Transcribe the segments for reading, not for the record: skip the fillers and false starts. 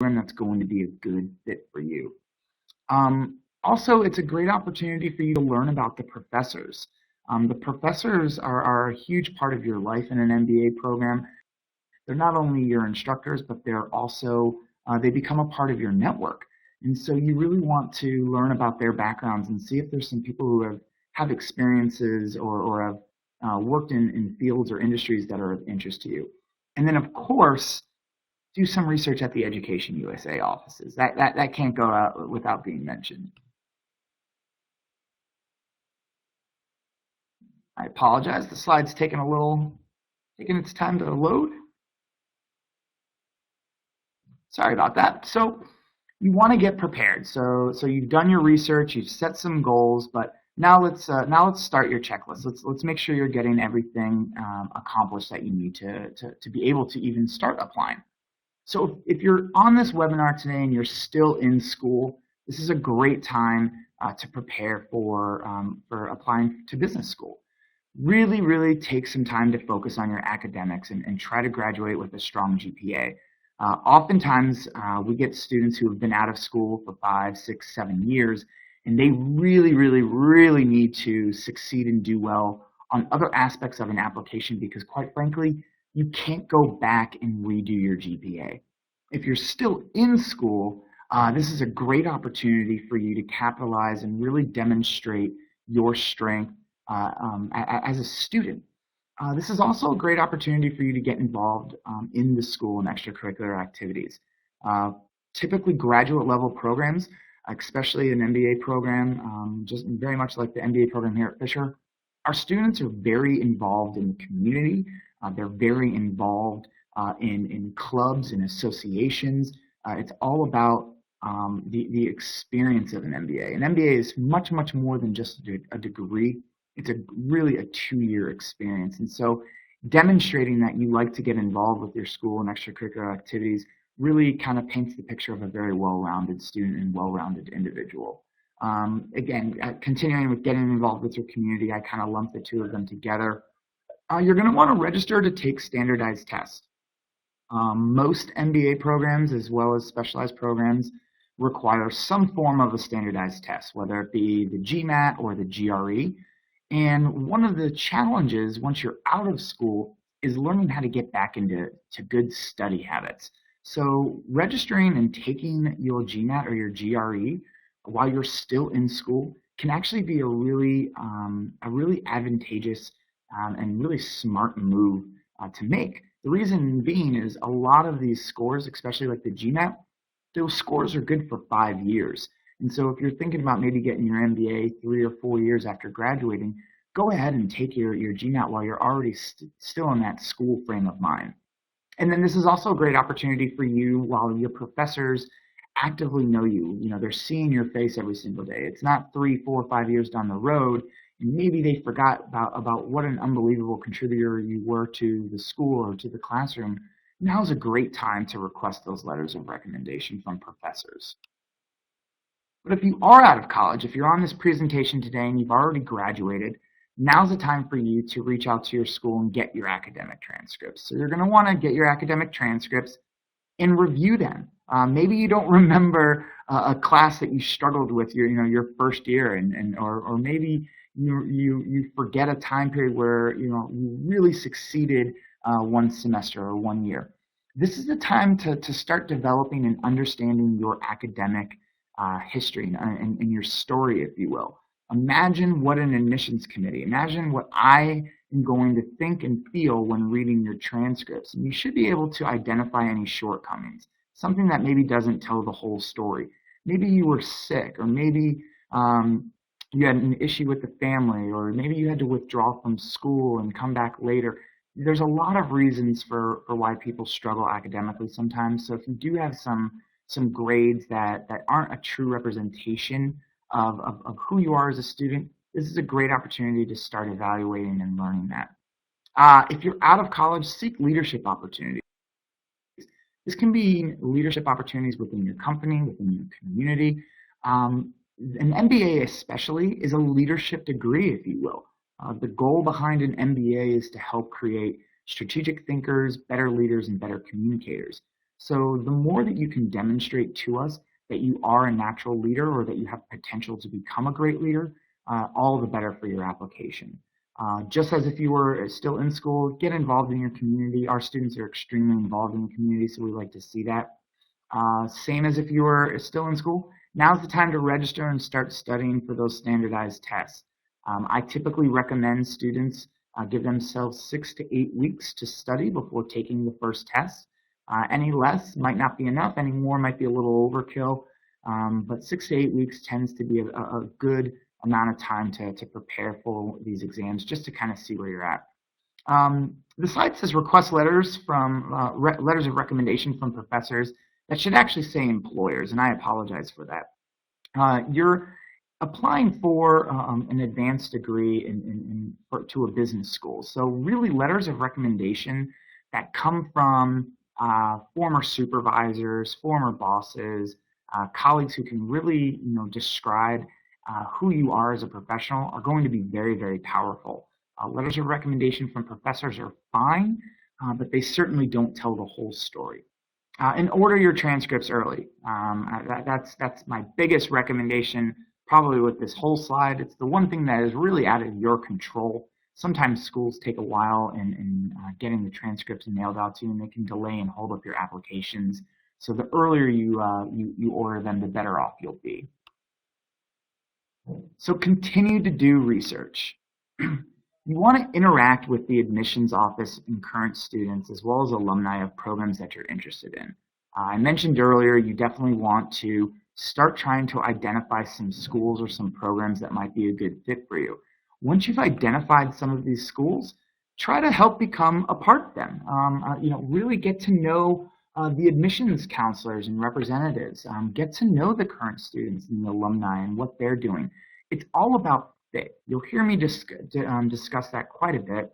that's going to be a good fit for you. Also, it's a great opportunity for you to learn about the professors. The professors are a huge part of your life in an MBA program. They're not only your instructors, but they're also, they become a part of your network. And so you really want to learn about their backgrounds and see if there's some people who have experiences or have worked in fields or industries that are of interest to you. And then, of course, do some research at the Education USA offices. That can't go out without being mentioned. I apologize. The slide's taking its time to load. Sorry about that. So you want to get prepared. So you've done your research, you've set some goals, but now let's start your checklist. Let's make sure you're getting everything accomplished that you need to be able to even start applying. So if you're on this webinar today and you're still in school, this is a great time to prepare for applying to business school. Really, really take some time to focus on your academics and try to graduate with a strong GPA. Oftentimes, we get students who have been out of school for 5, 6, 7 years, and they really, really, really need to succeed and do well on other aspects of an application because, quite frankly, you can't go back and redo your GPA. If you're still in school, this is a great opportunity for you to capitalize and really demonstrate your strength as a student. This is also a great opportunity for you to get involved in the school and extracurricular activities. Typically graduate level programs, especially an MBA program, just very much like the MBA program here at Fisher, our students are very involved in the community. They're very involved in clubs and associations. It's all about the experience of an MBA. An MBA is much, much more than just a degree. It's really a 2-year experience. And so demonstrating that you like to get involved with your school and extracurricular activities really kind of paints the picture of a very well-rounded student and well-rounded individual. Again, continuing with getting involved with your community, I kind of lump the two of them together. You're going to want to register to take standardized tests. Most MBA programs, as well as specialized programs, require some form of a standardized test, whether it be the GMAT or the GRE. And one of the challenges once you're out of school is learning how to get back into good study habits. So registering and taking your GMAT or your GRE while you're still in school can actually be a really advantageous and really smart move to make. The reason being is a lot of these scores, especially like the GMAT, those scores are good for 5 years. And so if you're thinking about maybe getting your MBA 3 or 4 years after graduating, go ahead and take your GMAT while you're already still in that school frame of mind. And then this is also a great opportunity for you while your professors actively know you. You know, they're seeing your face every single day. It's not 3, 4, 5 years down the road, and maybe they forgot about what an unbelievable contributor you were to the school or to the classroom. Now's a great time to request those letters of recommendation from professors. But if you are out of college, if you're on this presentation today and you've already graduated, now's the time for you to reach out to your school and get your academic transcripts. So you're going to want to get your academic transcripts and review them. Maybe you don't remember a class that you struggled with your first year, or maybe you forget a time period where you really succeeded one semester or 1 year. This is the time to start developing and understanding your academic history and your story, if you will. Imagine what an admissions committee, imagine what I am going to think and feel when reading your transcripts. And you should be able to identify any shortcomings, something that maybe doesn't tell the whole story. Maybe you were sick, or maybe you had an issue with the family, or maybe you had to withdraw from school and come back later. There's a lot of reasons for why people struggle academically sometimes. So if you do have some grades that aren't a true representation of who you are as a student, this is a great opportunity to start evaluating and learning that. If you're out of college, seek leadership opportunities. This can be leadership opportunities within your company, within your community. An MBA especially is a leadership degree, if you will. The goal behind an MBA is to help create strategic thinkers, better leaders, and better communicators. So the more that you can demonstrate to us that you are a natural leader or that you have potential to become a great leader, all the better for your application. Just as if you were still in school, get involved in your community. Our students are extremely involved in the community, so we like to see that. Same as if you were still in school, now's the time to register and start studying for those standardized tests. I typically recommend students give themselves 6 to 8 weeks to study before taking the first test. Any less might not be enough, any more might be a little overkill, but 6 to 8 weeks tends to be a good amount of time to prepare for these exams, just to kind of see where you're at. The slide says request letters letters of recommendation from professors. That should actually say employers, and I apologize for that. You're applying for an advanced degree to a business school. So really letters of recommendation that come from former supervisors, former bosses, colleagues who can really describe who you are as a professional are going to be very, very powerful. Letters of recommendation from professors are fine, but they certainly don't tell the whole story. And order your transcripts early. That's my biggest recommendation, probably with this whole slide. It's the one thing that is really out of your control. Sometimes schools take a while in getting the transcripts nailed out to you, and they can delay and hold up your applications. So the earlier you order them, the better off you'll be. So continue to do research. You want to interact with the admissions office and current students as well as alumni of programs that you're interested in. I mentioned earlier you definitely want to start trying to identify some schools or some programs that might be a good fit for you. Once you've identified some of these schools, try to help become a part of them. Really get to know the admissions counselors and representatives. Get to know the current students and the alumni and what they're doing. It's all about fit. You'll hear me discuss that quite a bit.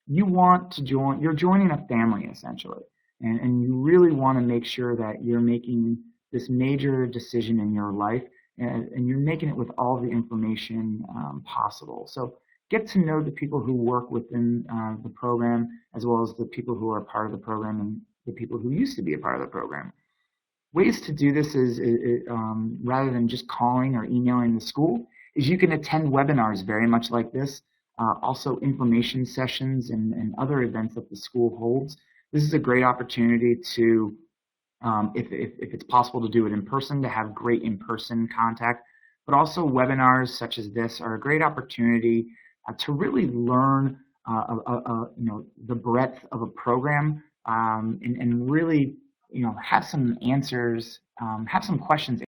You're joining a family essentially, and you really want to make sure that you're making this major decision in your life, and you're making it with all the information possible. So get to know the people who work within the program, as well as the people who are part of the program and the people who used to be a part of the program. Ways to do this is rather than just calling or emailing the school, is you can attend webinars very much like this, also information sessions and other events that the school holds. This is a great opportunity to, if it's possible to do it in person, to have great in-person contact, but also webinars such as this are a great opportunity to really learn the breadth of a program and really have some answers, have some questions